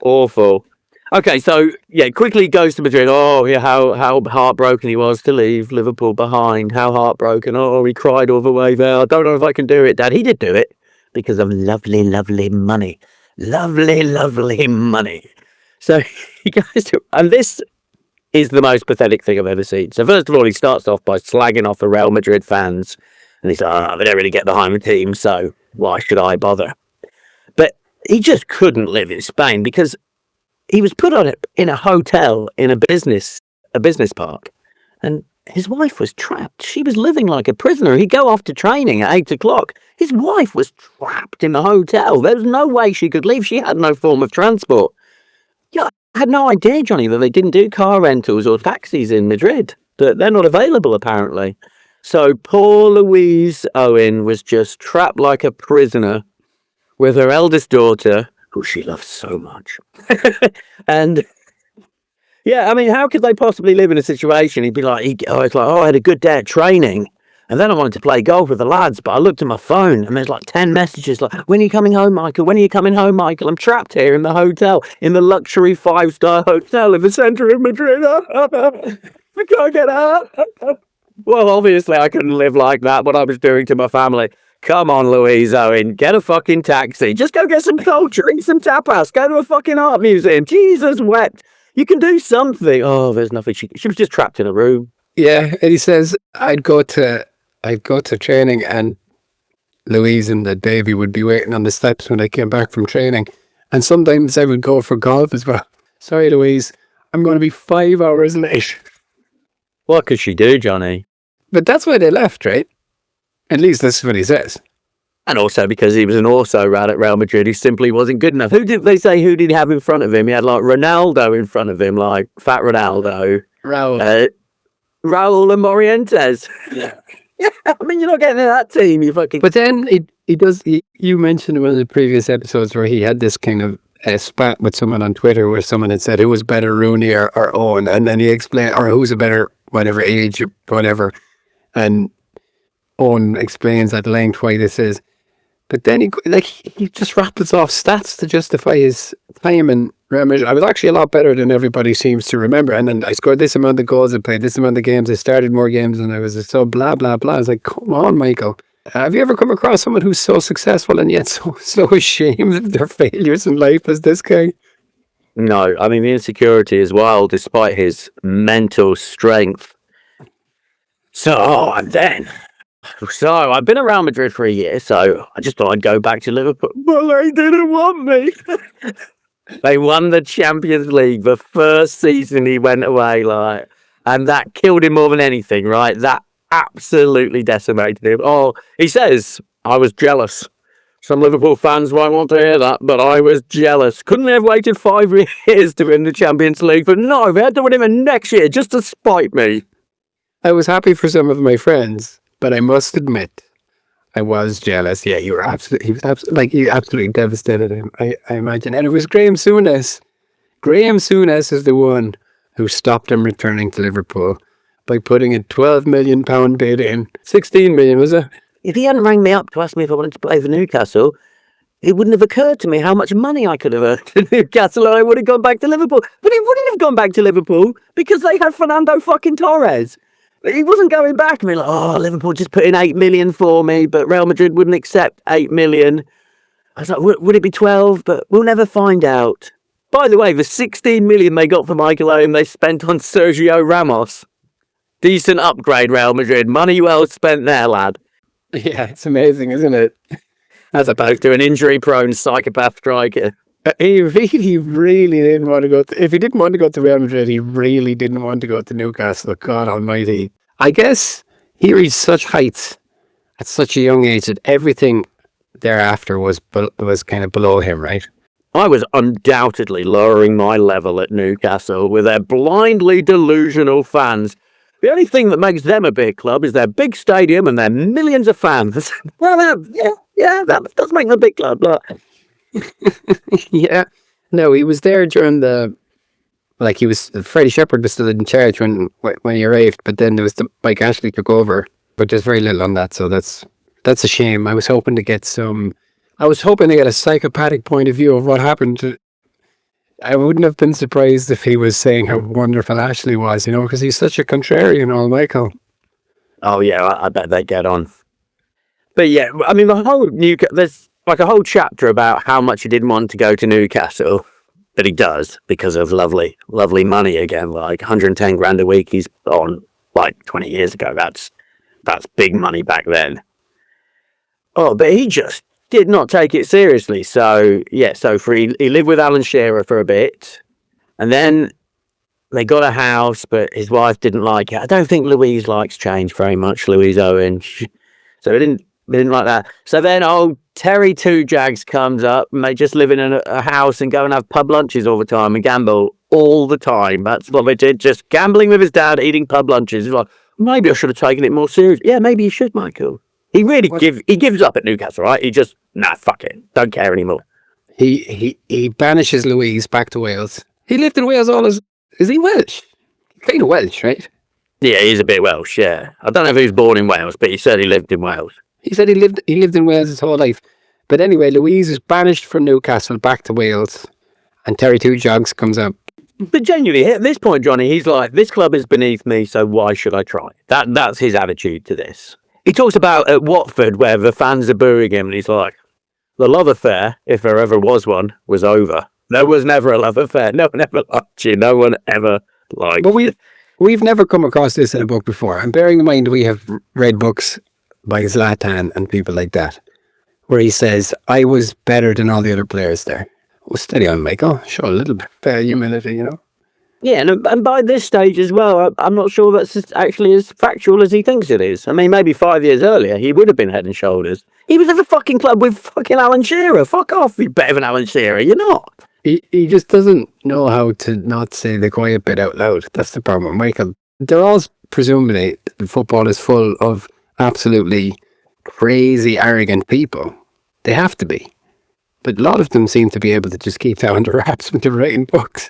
Awful. Okay, so yeah, quickly goes to Madrid. Oh, yeah, how heartbroken he was to leave Liverpool behind. How heartbroken. Oh, he cried all the way there. I don't know if I can do it, Dad. He did do it because of lovely, lovely money. Lovely, lovely money. So he goes to, and this is the most pathetic thing I've ever seen. So first of all, he starts off by slagging off the Real Madrid fans, and he's like, oh, they don't really get behind the team, so why should I bother? But he just couldn't live in Spain because he was put on it in a hotel in a business park, and his wife was trapped. She was living like a prisoner. He'd go off to training at 8 o'clock. His wife was trapped in the hotel. There was no way she could leave. She had no form of transport. Yeah, I had no idea, Johnny, that they didn't do car rentals or taxis in Madrid. That they're not available, apparently. So poor Louise Owen was just trapped like a prisoner with her eldest daughter, who she loves so much. And yeah, I mean, how could they possibly live in a situation? He'd be like, it's like, I had a good day at training, and then I wanted to play golf with the lads, but I looked at my phone, and there's like 10 messages like, when are you coming home, Michael? When are you coming home, Michael? I'm trapped here in the hotel, in the luxury 5-star hotel in the centre of Madrid. I can't get out. Well, obviously, I couldn't live like that, what I was doing to my family. Come on, Louise Owen, get a fucking taxi. Just go get some culture, eat some tapas, go to a fucking art museum. Jesus wept. You can do something. Oh, there's nothing. She was just trapped in a room. Yeah, and he says I'd go to training, and Louise and the baby would be waiting on the steps when I came back from training, and sometimes I would go for golf as well. Sorry, Louise, I'm going to be 5 hours late. What could she do, Johnny? But that's why they left, right? At least that's what he says. And also because he was an also-rat at Real Madrid, he simply wasn't good enough. Who did he have in front of him? He had like Ronaldo in front of him, like fat Ronaldo. Raul. Raul and Morientes. Yeah. Yeah, I mean, you're not getting in that team, you fucking... But then you mentioned in one of the previous episodes where he had this kind of spat with someone on Twitter where someone had said who was better, Rooney or Owen, and then he explained, or who's a better, whatever age, or whatever, and Owen explains at length why this is. But then he just rattles off stats to justify his time in Real Madrid. I was actually a lot better than everybody seems to remember. And then I scored this amount of goals, I played this amount of games, I started more games, and I was so blah, blah, blah. I was like, come on, Michael. Have you ever come across someone who's so successful and yet so ashamed of their failures in life as this guy? No, I mean, the insecurity as well, despite his mental strength. So I've been around Madrid for a year, so I just thought I'd go back to Liverpool. But they didn't want me. They won the Champions League the first season he went away, like, and that killed him more than anything, right? That absolutely decimated him. Oh, he says, I was jealous. Some Liverpool fans won't want to hear that, but I was jealous. Couldn't they have waited 5 years to win the Champions League? But no, they had to win him next year just to spite me. I was happy for some of my friends, but I must admit, I was jealous. Yeah, he was absolutely devastated him, I imagine. And it was Graham Souness. Graham Souness is the one who stopped him returning to Liverpool by putting a £12 million bid in. 16 million, was it? If he hadn't rang me up to ask me if I wanted to play for Newcastle, it wouldn't have occurred to me how much money I could have earned at Newcastle, and I would have gone back to Liverpool. But he wouldn't have gone back to Liverpool because they had Fernando fucking Torres. He wasn't going back and be like, oh, Liverpool just put in 8 million for me, but Real Madrid wouldn't accept 8 million. I was like, would it be 12? But we'll never find out. By the way, the 16 million they got for Michael Owen, they spent on Sergio Ramos. Decent upgrade, Real Madrid. Money well spent there, lad. Yeah, it's amazing, isn't it? As opposed to an injury-prone psychopath striker. He really didn't want to go if he didn't want to go to Real Madrid, he really didn't want to go to Newcastle. God almighty. I guess he reached such heights at such a young age that everything thereafter was kind of below him, right? I was undoubtedly lowering my level at Newcastle with their blindly delusional fans. The only thing that makes them a big club is their big stadium and their millions of fans. Well, that does make them a big club. Look. Yeah. No, he was there during the Like Freddie Shepherd was still in charge when he arrived, but then there was Mike Ashley took over. But there's very little on that, so that's a shame. I was hoping to get a psychopathic point of view of what happened. I wouldn't have been surprised if he was saying how wonderful Ashley was, because he's such a contrarian, all Michael. Oh yeah, I bet they get on. But yeah, I mean, there's like a whole chapter about how much he didn't want to go to Newcastle, but he does because of lovely money again, like 110 grand a week he's on, like 20 years ago. That's big money back then. Oh, but he just did not take it seriously. So yeah, he lived with Alan Shearer for a bit, and then they got a house, but his wife didn't like it. I don't think Louise likes change very much, Louise Owen. So they didn't like that. So then old Terry Two Jags comes up, and they just live in a house and go and have pub lunches all the time and gamble all the time. That's what they did, just gambling with his dad, eating pub lunches. He's like, maybe I should have taken it more seriously. Yeah, maybe you should, Michael. He really gives up at Newcastle, right? He just, fuck it. Don't care anymore. He banishes Louise back to Wales. He lived in Wales is he Welsh? Kind of Welsh, right? Yeah, he's a bit Welsh, yeah. I don't know if he was born in Wales, but he said he lived in Wales. He said he lived in Wales his whole life. But anyway, Louise is banished from Newcastle back to Wales, and Terry Two Jags comes up. But genuinely, at this point, Johnny, he's like, this club is beneath me, so why should I try? That's his attitude to this. He talks about at Watford where the fans are booing him, and he's like, the love affair, if there ever was one, was over. There was never a love affair. No one ever liked you. No one ever liked you. But we've never come across this in a book before. And bearing in mind we have read books by Zlatan and people like that, where he says, I was better than all the other players there. Well, steady on, Michael. Show a little bit of humility, Yeah, and by this stage as well, I'm not sure that's actually as factual as he thinks it is. I mean, maybe 5 years earlier, he would have been head and shoulders. He was at the fucking club with fucking Alan Shearer. Fuck off, you're better than Alan Shearer. You're not. He just doesn't know how to not say the quiet bit out loud. That's the problem, Michael. They're all presumably, football is full of absolutely crazy, arrogant people. They have to be. But a lot of them seem to be able to just keep that under wraps when they're writing books.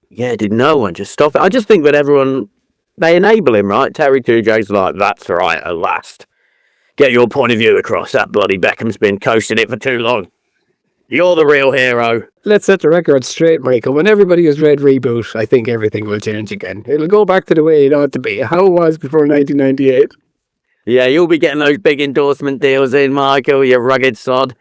Yeah, did no one just stop it? I just think that everyone, they enable him, right? Terry Two Jags like, that's right, at last. Get your point of view across. That bloody Beckham's been coasting it for too long. You're the real hero. Let's set the record straight, Michael. When everybody has read Reboot, I think everything will change again. It'll go back to the way it ought to be, how it was before 1998. Yeah, you'll be getting those big endorsement deals in, Michael, you rugged sod.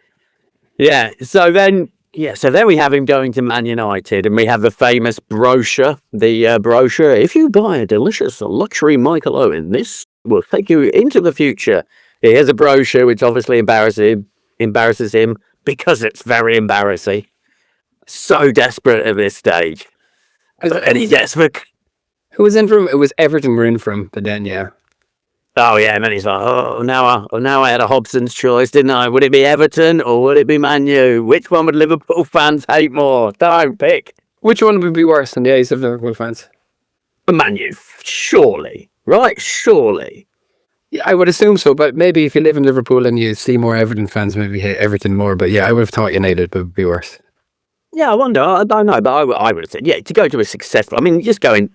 Yeah, so then we have him going to Man United, and we have the famous brochure. The brochure, if you buy a delicious luxury Michael Owen, this will take you into the future. Here's a brochure which obviously embarrasses him because it's very embarrassing. So desperate at this stage. And he gets for... Who was in from? It was Everton were in from, but then, yeah. Oh, yeah, and then he's like, now I had a Hobson's choice, didn't I? Would it be Everton or would it be Man U? Which one would Liverpool fans hate more? Don't pick. Which one would be worse in the eyes of Liverpool fans? Man U, surely. Right, surely. Yeah, I would assume so, but maybe if you live in Liverpool and you see more Everton fans, maybe hate Everton more. But yeah, I would have thought United would be worse. Yeah, I wonder. I don't know, but I would have said, yeah, to go to a successful... I mean, just going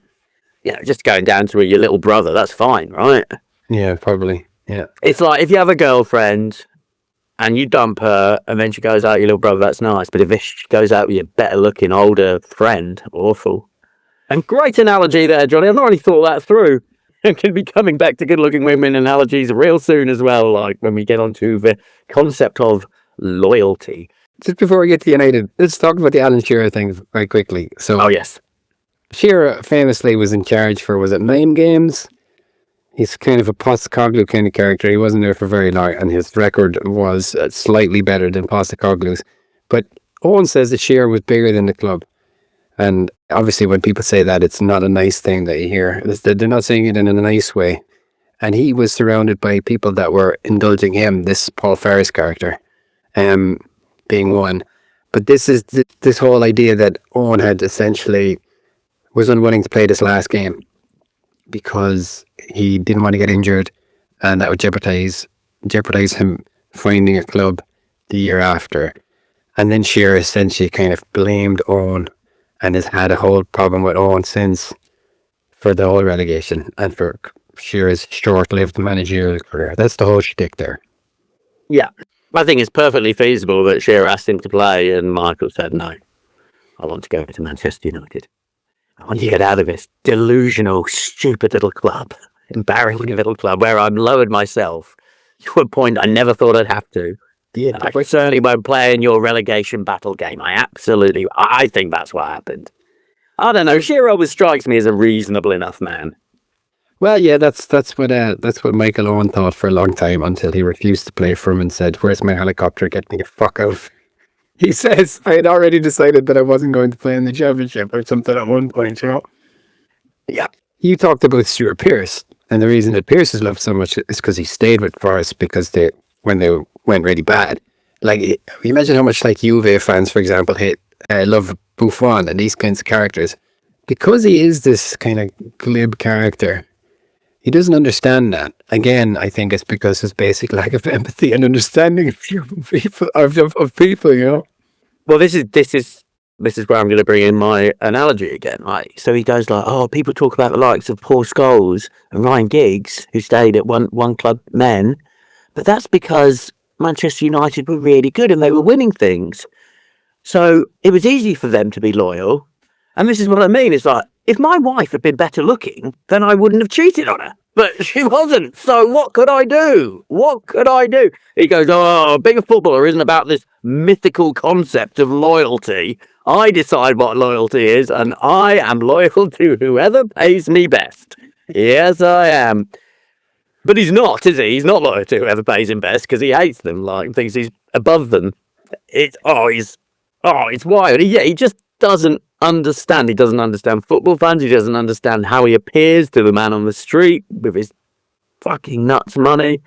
down to your little brother, that's fine, right? Yeah, probably. Yeah. It's like if you have a girlfriend and you dump her and then she goes out with your little brother, that's nice. But if she goes out with your better looking older friend, awful. And great analogy there, Johnny. I've not really thought that through. I'm going to be coming back to good looking women analogies real soon as well, like when we get onto the concept of loyalty. Just before we get to United, let's talk about the Alan Shearer thing very quickly. So, oh, yes. Shearer famously was in charge for, was it 9 games? He's kind of a Postecoglou kind of character. He wasn't there for very long, and his record was slightly better than Postecoglou's. But Owen says that Shearer was bigger than the club. And obviously when people say that, it's not a nice thing that you hear. They're not saying it in a nice way. And he was surrounded by people that were indulging him, this Paul Ferris character, being one. But this is this whole idea that Owen had essentially was unwilling to play this last game because he didn't want to get injured, and that would jeopardize him finding a club the year after. And then Shearer essentially kind of blamed Owen and has had a whole problem with Owen since, for the whole relegation and for Shearer's short-lived managerial career. That's the whole shtick there. Yeah. I think it's perfectly feasible that Shearer asked him to play and Michael said, no, I want to go to Manchester United. I want to get out of this delusional, stupid little club, embarrassing little club where I've lowered myself to a point I never thought I'd have to. Yeah, I certainly won't play in your relegation battle game. I think that's what happened. I don't know. Shearer always strikes me as a reasonable enough man. Well, yeah, that's what Michael Owen thought for a long time, until he refused to play for him and said, "Where's my helicopter? Get me the fuck out." He says, "I had already decided that I wasn't going to play in the championship," or something at one point, you know. Yeah. You talked about Stuart Pearce, and the reason that Pearce is loved so much is because he stayed with Forest because when they went really bad. Like, imagine how much like Juve fans, for example, love Buffon and these kinds of characters. Because he is this kind of glib character, he doesn't understand that. Again, I think it's because his basic lack of empathy and understanding of people, you know. Well, this is where I'm going to bring in my analogy again, right? So he goes like, "Oh, people talk about the likes of Paul Scholes and Ryan Giggs, who stayed at one club men, but that's because Manchester United were really good and they were winning things. So it was easy for them to be loyal. And this is what I mean. It's like, if my wife had been better looking, then I wouldn't have cheated on her. But she wasn't. So what could I do? What could I do?" He goes, "Oh, being a footballer isn't about this mythical concept of loyalty. I decide what loyalty is, and I am loyal to whoever pays me best." Yes, I am. But he's not, is he? He's not loyal to whoever pays him best because he hates them, like, thinks he's above them. It's wild. He just doesn't understand. He doesn't understand football fans. He doesn't understand how he appears to the man on the street with his fucking nuts money.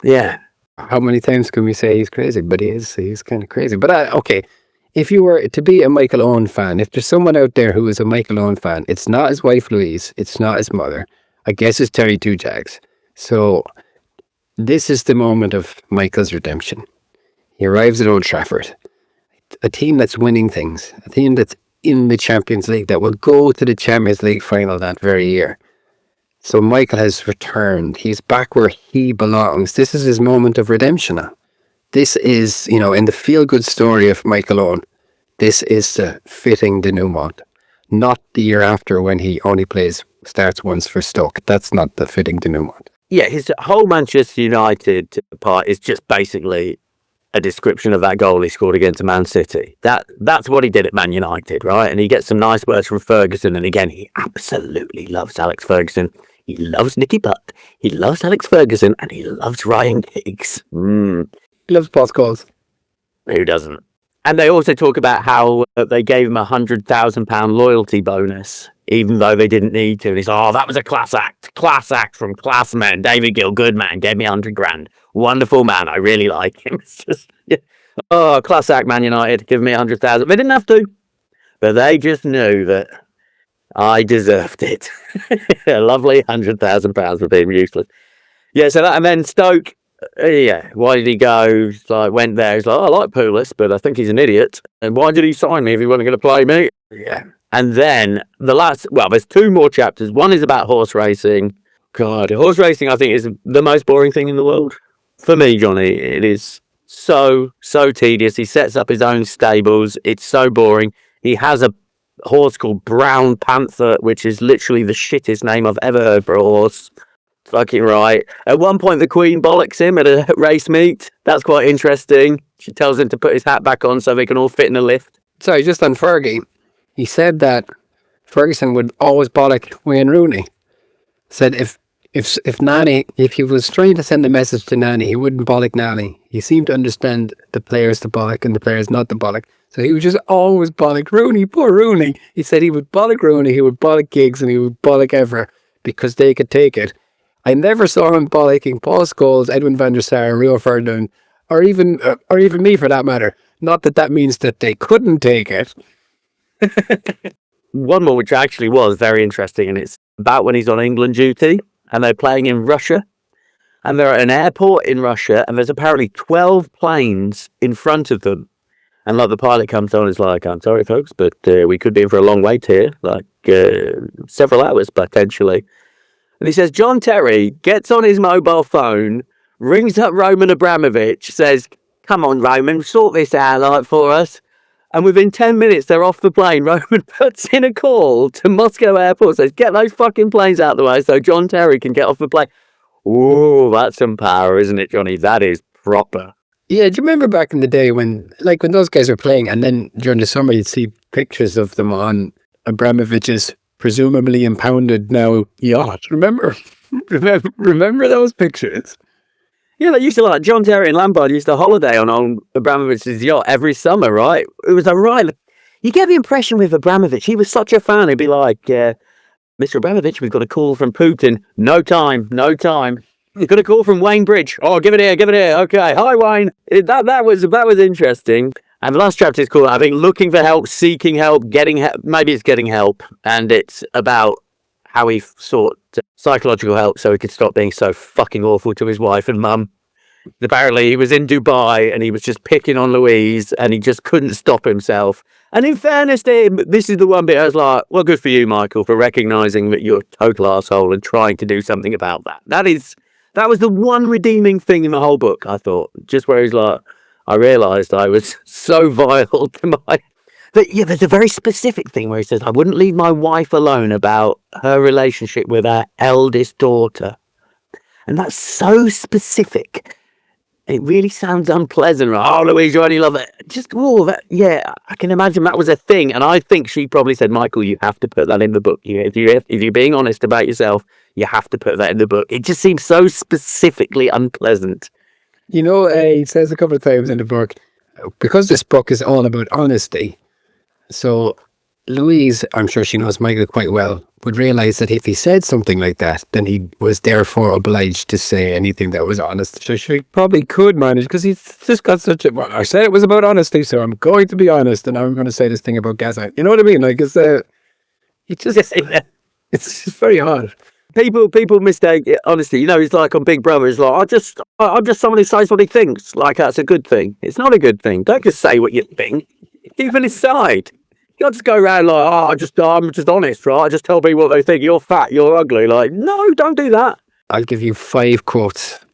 Yeah. How many times can we say he's crazy? But he's kind of crazy. But okay, if you were to be a Michael Owen fan, if there's someone out there who is a Michael Owen fan, it's not his wife Louise, it's not his mother. I guess it's Terry Two Jags. So this is the moment of Michael's redemption. He arrives at Old Trafford, a team that's winning things, a team that's in the Champions League, that will go to the Champions League final that very year. So Michael has returned. He's back where he belongs. This is his moment of redemption now. This is, in the feel-good story of Michael Owen, this is the fitting denouement. Not the year after when he only starts once for Stoke. That's not the fitting denouement. Yeah, his whole Manchester United part is just basically a description of that goal he scored against Man City. That's what he did at Man United, right? And he gets some nice words from Ferguson. And again, he absolutely loves Alex Ferguson. He loves Nicky Butt. He loves Alex Ferguson. And he loves Ryan Giggs. He loves Paul Scholes. Who doesn't? And they also talk about how they gave him £100,000 loyalty bonus, even though they didn't need to. And he's like, "Oh, that was a class act from class men. David Gill, good man, gave me 100 grand. Wonderful man. I really like him." It's just, class act, Man United, give me 100,000. They didn't have to, but they just knew that I deserved it. A lovely £100,000 for being useless. Yeah, so that, and then Stoke. Why did he go? Went there. He's like, "I like Pulis, but I think he's an idiot. And why did he sign me if he wasn't going to play me?" Yeah. And then there's two more chapters. One is about horse racing. God, horse racing, I think, is the most boring thing in the world. For me, Johnny, it is so tedious. He sets up his own stables. It's so boring. He has a horse called Brown Panther, which is literally the shittest name I've ever heard for a horse. Fucking right. At one point, the Queen bollocks him at a race meet. That's quite interesting. She tells him to put his hat back on so they can all fit in a lift. Sorry, just on Fergie. He said that Ferguson would always bollock Wayne Rooney. Said if he was trying to send a message to Nani, he wouldn't bollock Nani. He seemed to understand the players to bollock and the players not to bollock. So he would just always bollock Rooney. Poor Rooney. He said he would bollock Rooney, he would bollock Giggs, and he would bollock Ever because they could take it. I never saw him bollocking Paul Scholes, Edwin van der Sar, Rio Ferdinand, or even me for that matter. Not that means that they couldn't take it. One more, which actually was very interesting, and it's about when he's on England duty, and they're playing in Russia, and they're at an airport in Russia, and there's apparently 12 planes in front of them, And like the pilot comes on, is like, I'm sorry, folks, but we could be in for a long wait here, like several hours potentially. And he says, John Terry gets on his mobile phone, rings up Roman Abramovich, says, come on, Roman, sort this out like for us. And within 10 minutes, they're off the plane. Roman puts in a call to Moscow Airport, says, get those fucking planes out of the way so John Terry can get off the plane. Ooh, that's some power, isn't it, Johnny? That is proper. Yeah, do you remember back in the day when those guys were playing, and then during the summer you'd see pictures of them on Abramovich's presumably impounded now yacht? Remember those pictures? Yeah, they used to like John Terry and Lampard used to holiday on Abramovich's yacht every summer, right? It was a ride. You get the impression with Abramovich, he was such a fan. He'd be like, Mr. Abramovich, we've got a call from Putin. No time. We've got a call from Wayne Bridge. Oh, give it here. Okay. Hi, Wayne. That was interesting. And the last chapter is called, I think, Looking for Help, Seeking Help, Getting Help. Maybe it's Getting Help. And it's about how he sought psychological help so he could stop being so fucking awful to his wife and mum. Apparently, he was in Dubai and he was just picking on Louise and he just couldn't stop himself. And in fairness to him, this is the one bit I was like, well, good for you, Michael, for recognising that you're a total arsehole and trying to do something about that. That was the one redeeming thing in the whole book, I thought. Just where he's like, I realised I was so vile to my... But yeah, there's a very specific thing where he says, I wouldn't leave my wife alone about her relationship with her eldest daughter. And that's so specific. It really sounds unpleasant, right? Oh, Louise, you only love it. Just, yeah, I can imagine that was a thing. And I think she probably said, Michael, you have to put that in the book. If you're being honest about yourself, you have to put that in the book. It just seems so specifically unpleasant. You know, he says a couple of times in the book, because this book is all about honesty, so Louise, I'm sure she knows Michael quite well, would realise that if he said something like that, then he was therefore obliged to say anything that was honest. So she probably could manage, because he's just got such a... Well, I said it was about honesty, so I'm going to be honest, and I'm going to say this thing about gaslight. You know what I mean? Like, it's just very hard. People mistake honesty. You know, it's like on Big Brother. It's like, I'm just someone who says what he thinks. Like, that's a good thing. It's not a good thing. Don't just say what you think. Keep it aside. You can't just go around like, I'm just honest, right? I just tell people what they think. You're fat, you're ugly. Like, no, don't do that. I'll give you 5 quotes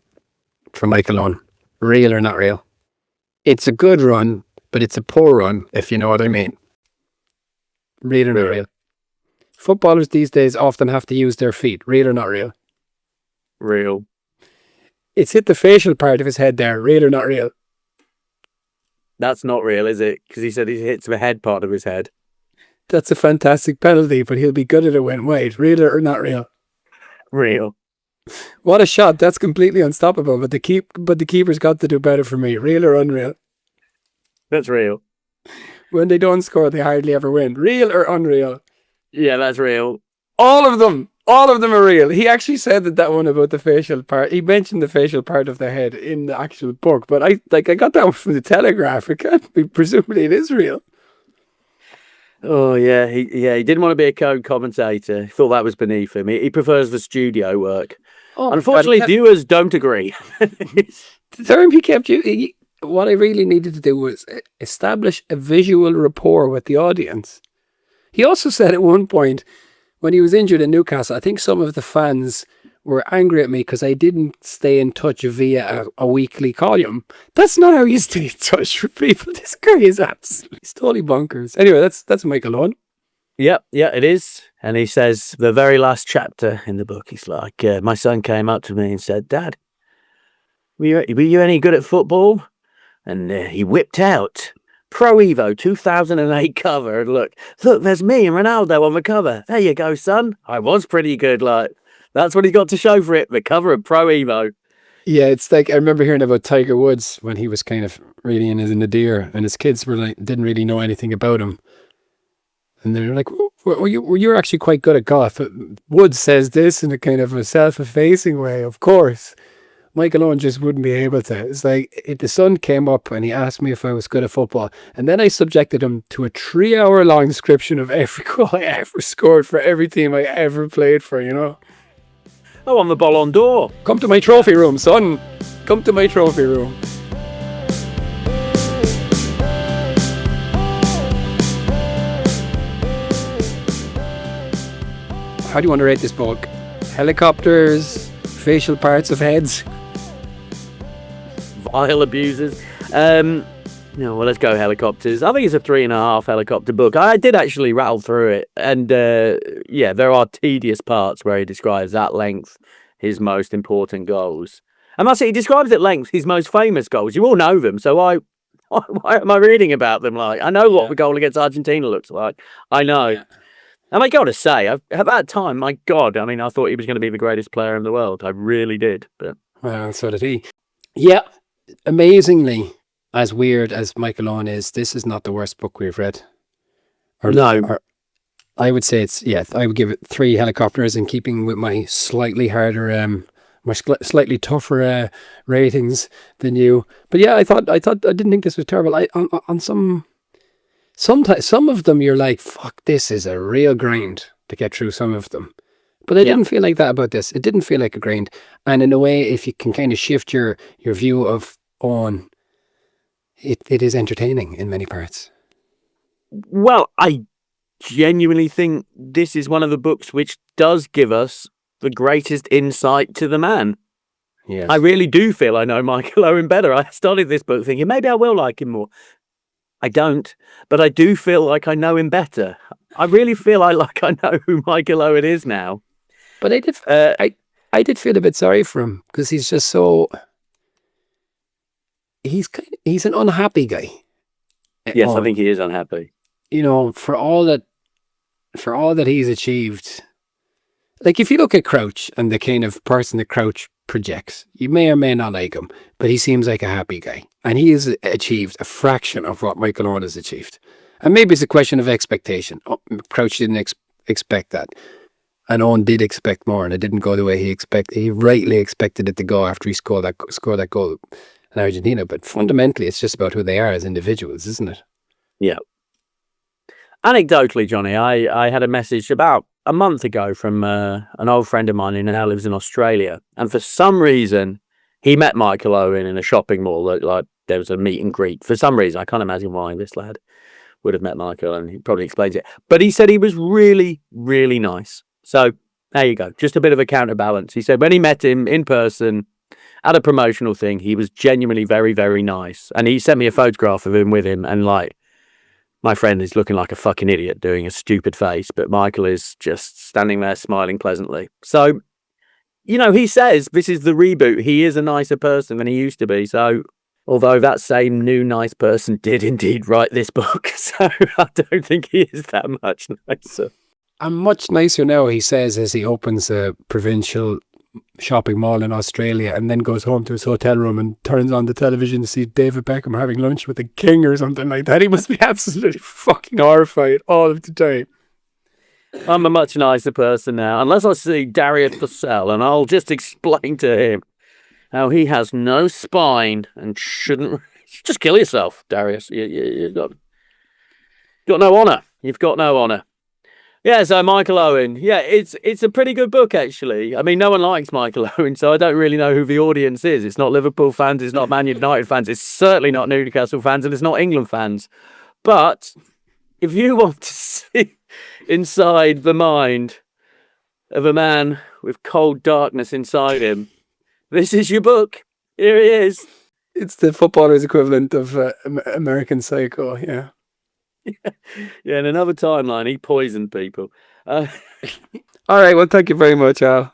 from Michael Owen. Real or not real? It's a good run, but it's a poor run, if you know what I mean. Real or not real? Footballers these days often have to use their feet. Real or not real? Real. It's hit the facial part of his head there. Real or not real? That's not real, is it? Because he said he hits the head part of his head. That's a fantastic penalty, but he'll be good at it when wide. Real or not real? Real. What a shot. That's completely unstoppable, but the keeper's got to do better for me. Real or unreal? That's real. When they don't score, they hardly ever win. Real or unreal? Yeah, that's real. All of them are real. He actually said that one about the facial part. He mentioned the facial part of the head in the actual book, but I got that one from the Telegraph. It can't be, presumably it is real. Oh yeah, he didn't want to be a co-commentator. He thought that was beneath him. He prefers the studio work. Oh, unfortunately, viewers don't agree. The term he kept you. What I really needed to do was establish a visual rapport with the audience. He also said at one point, when he was injured in Newcastle, I think some of the fans were angry at me because I didn't stay in touch via a weekly column. That's not how you stay in touch with people. This guy is absolutely totally bonkers. Anyway, that's Michael Owen. Yeah, it is. And he says, the very last chapter in the book, he's like, my son came up to me and said, Dad, were you any good at football? And he whipped out Pro Evo 2008 cover. And look, there's me and Ronaldo on the cover. There you go, son. I was pretty good. Like, that's what he got to show for it, the cover of Pro Evo. Yeah, it's like, I remember hearing about Tiger Woods when he was kind of really in his nadir, and his kids were like, didn't really know anything about him. And they were like, you're actually quite good at golf. Woods says this in a kind of a self-effacing way, of course. Michael Owen just wouldn't be able to. It's like, if the son came up and he asked me if I was good at football, and then I subjected him to a 3-hour-long description of every goal I ever scored for every team I ever played for, you know. I won the Ballon d'Or. Come to my trophy room, son. Come to my trophy room. How do you want to rate this book? Helicopters, facial parts of heads? Vile abusers. No, well, let's go helicopters. I think it's a 3.5 helicopter book. I did actually rattle through it, and yeah, there are tedious parts where he describes at length his most important goals. I must say, he describes at length his most famous goals. You all know them, so why am I reading about them? Like, I know what the goal against Argentina looks like. I know. Yeah. And I got to say, at that time, my God, I mean, I thought he was going to be the greatest player in the world. I really did. But well, so did he. Yeah, amazingly, as weird as Michael Owen is, this is not the worst book we've read. No. I would say I would give it 3 helicopters in keeping with my slightly harder, slightly tougher ratings than you. But yeah, I didn't think this was terrible. On some of them you're like, fuck, this is a real grind to get through some of them. But I didn't feel like that about this. It didn't feel like a grind. And in a way, if you can kind of shift your view of Owen, it is entertaining in many parts. Well, I genuinely think this is one of the books which does give us the greatest insight to the man. Yes. I really do feel I know Michael Owen better. I started this book thinking maybe I will like him more. I don't, but I do feel like I know him better. I really feel I know who Michael Owen is now. But I did feel a bit sorry for him because he's just so. He's an unhappy guy. Yes, I think he is unhappy. You know, for all that he's achieved. Like if you look at Crouch and the kind of person that Crouch projects, you may or may not like him, but he seems like a happy guy. And he has achieved a fraction of what Michael Owen has achieved. And maybe it's a question of expectation. Crouch didn't expect that. And Owen did expect more, and it didn't go the way he expected. He rightly expected it to go after he scored that goal in Argentina. But fundamentally, it's just about who they are as individuals, isn't it? Yeah. Anecdotally, Johnny, I had a message about a month ago from an old friend of mine who now lives in Australia. And for some reason, he met Michael Owen in a shopping mall. Like there was a meet and greet. For some reason, I can't imagine why this lad would have met Michael, and he probably explains it. But he said he was really, really nice. So there you go. Just a bit of a counterbalance. He said when he met him in person at a promotional thing, he was genuinely very, very nice. And he sent me a photograph of him with him. And like, my friend is looking like a fucking idiot doing a stupid face, but Michael is just standing there smiling pleasantly. So, you know, he says this is the reboot. He is a nicer person than he used to be. So, although that same new nice person did indeed write this book, so I don't think he is that much nicer. I'm much nicer now, he says, as he opens a provincial shopping mall in Australia and then goes home to his hotel room and turns on the television to see David Beckham having lunch with the king or something like that. He must be absolutely fucking horrified all of the time. I'm a much nicer person now, unless I see Darius Purcell, and I'll just explain to him how he has no spine and shouldn't. Just kill yourself, Darius. You've got no honour. You've got no honour. Yeah, so Michael Owen. Yeah, it's a pretty good book, actually. I mean, no one likes Michael Owen, so I don't really know who the audience is. It's not Liverpool fans, it's not Man United fans, it's certainly not Newcastle fans, and it's not England fans. But if you want to see inside the mind of a man with cold darkness inside him, this is your book. Here he is. It's the footballer's equivalent of American Psycho, yeah. Yeah, in another timeline, he poisoned people. All right, well, thank you very much, Al.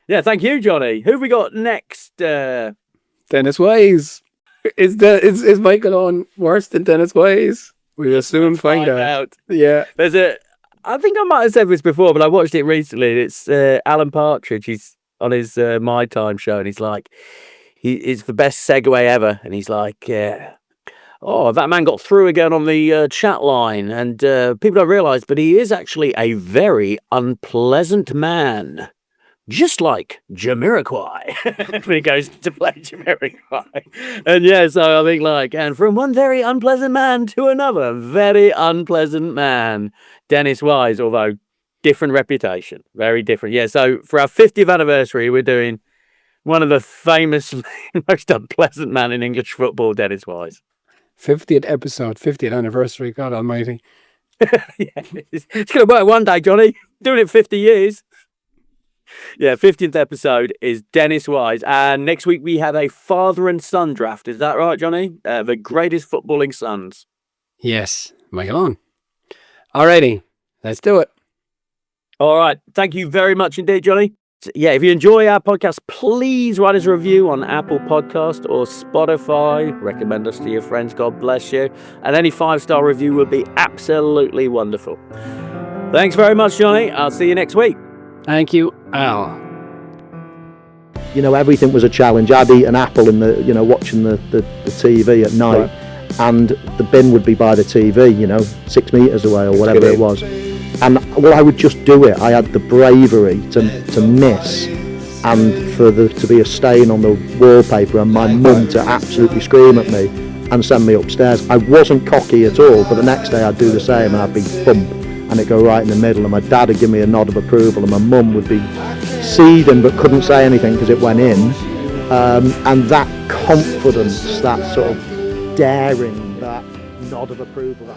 Yeah, thank you, Johnny. Who have we got next? Dennis Wise. Is Michael Owen worse than Dennis Wise? We'll soon find out. Yeah. I think I might have said this before, but I watched it recently. It's Alan Partridge. He's on his My Time show, and he's like, it's the best segue ever. And he's like, oh, that man got through again on the chat line, and people don't realise, but he is actually a very unpleasant man. Just like Jamiroquai when he goes to play Jamiroquai. And yeah, so I think and from one very unpleasant man to another very unpleasant man. Dennis Wise, although different reputation, very different. Yeah, so for our 50th anniversary, we're doing one of the famous, most unpleasant man in English football, Dennis Wise. 50th episode, 50th anniversary, God almighty. Yeah, it's going to work one day, Johnny. Doing it 50 years. Yeah, 50th episode is Dennis Wise. And next week we have a father and son draft. Is that right, Johnny? The greatest footballing sons. Yes, Michael Owen. Alrighty, let's do it. All right. Thank you very much indeed, Johnny. Yeah, if you enjoy our podcast, please write us a review on Apple Podcast or Spotify. Recommend us to your friends. God bless you. And any 5-star review would be absolutely wonderful. Thanks very much, Johnny. I'll see you next week. Thank you, Al. You know, everything was a challenge. I'd eat an apple in the, you know, watching the TV at night, and the bin would be by the TV, you know, 6 meters away or whatever it was. And well, I would just do it. I had the bravery to miss, and for there to be a stain on the wallpaper, and my mum to absolutely scream at me and send me upstairs. I wasn't cocky at all, but the next day I'd do the same, and I'd be bump, and it'd go right in the middle, and my dad would give me a nod of approval, and my mum would be seething but couldn't say anything because it went in. And that confidence, that sort of daring, that nod of approval.